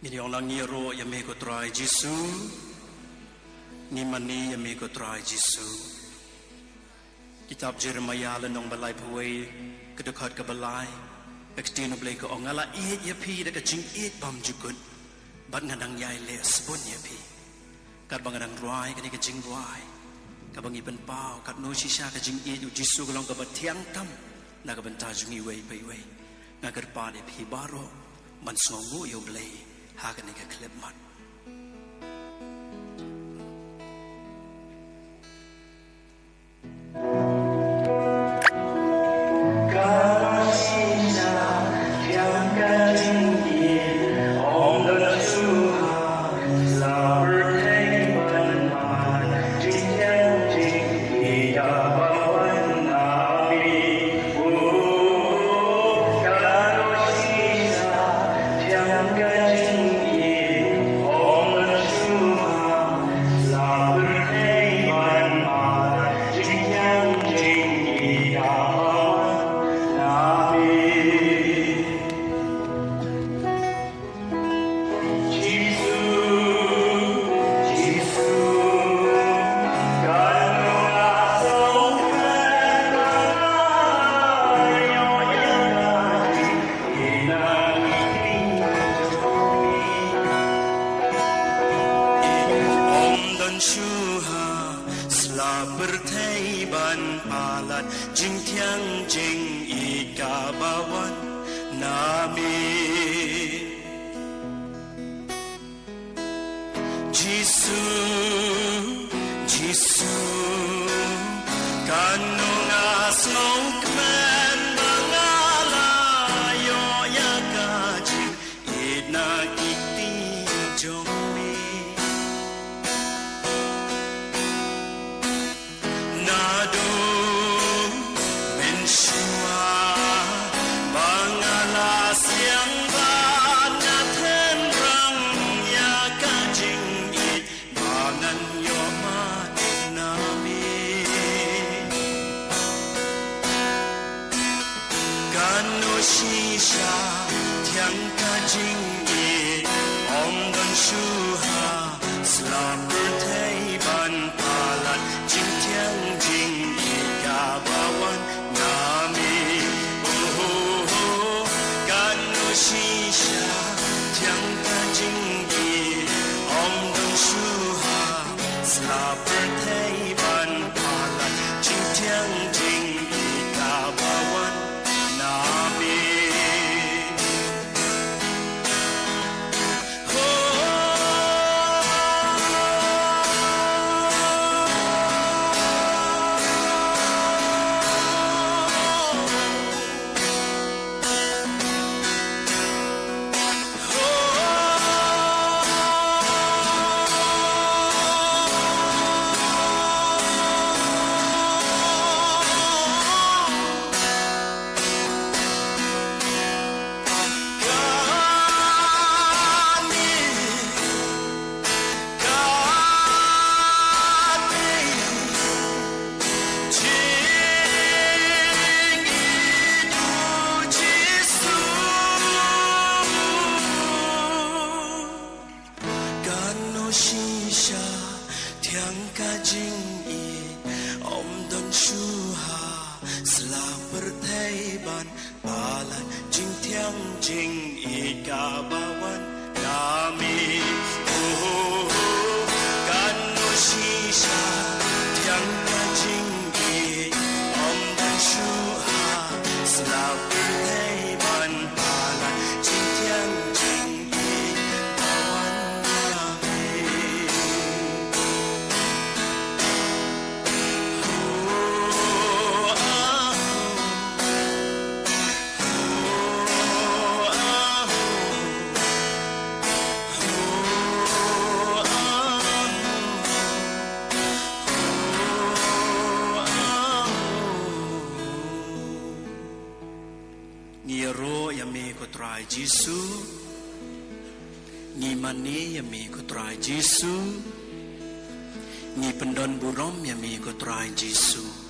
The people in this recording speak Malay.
Ni orang ni ro ya me ko trai Jesu. Ni mani ya me ko trai Jesu. Kitab Jeremiah lenong balai pawai kedekat ke balai. Ekstin oblei ko ongala ya pi dak jing bam jukun. Bat ngadang yai le sebun ya pi. Kat bangadang ruai kani ke jing ruai. Ka bangi pen pau kat no shisha ke jing yu Jesu kelong ke batiang tam. Na ka benta jungi wei pai wei. Na ker pa de pi baro man songo yo blei. Hagan ik klip man. Jesu, ni mani yang mi ko try Jesu, ni pendon burom yang mi ko try Jesu.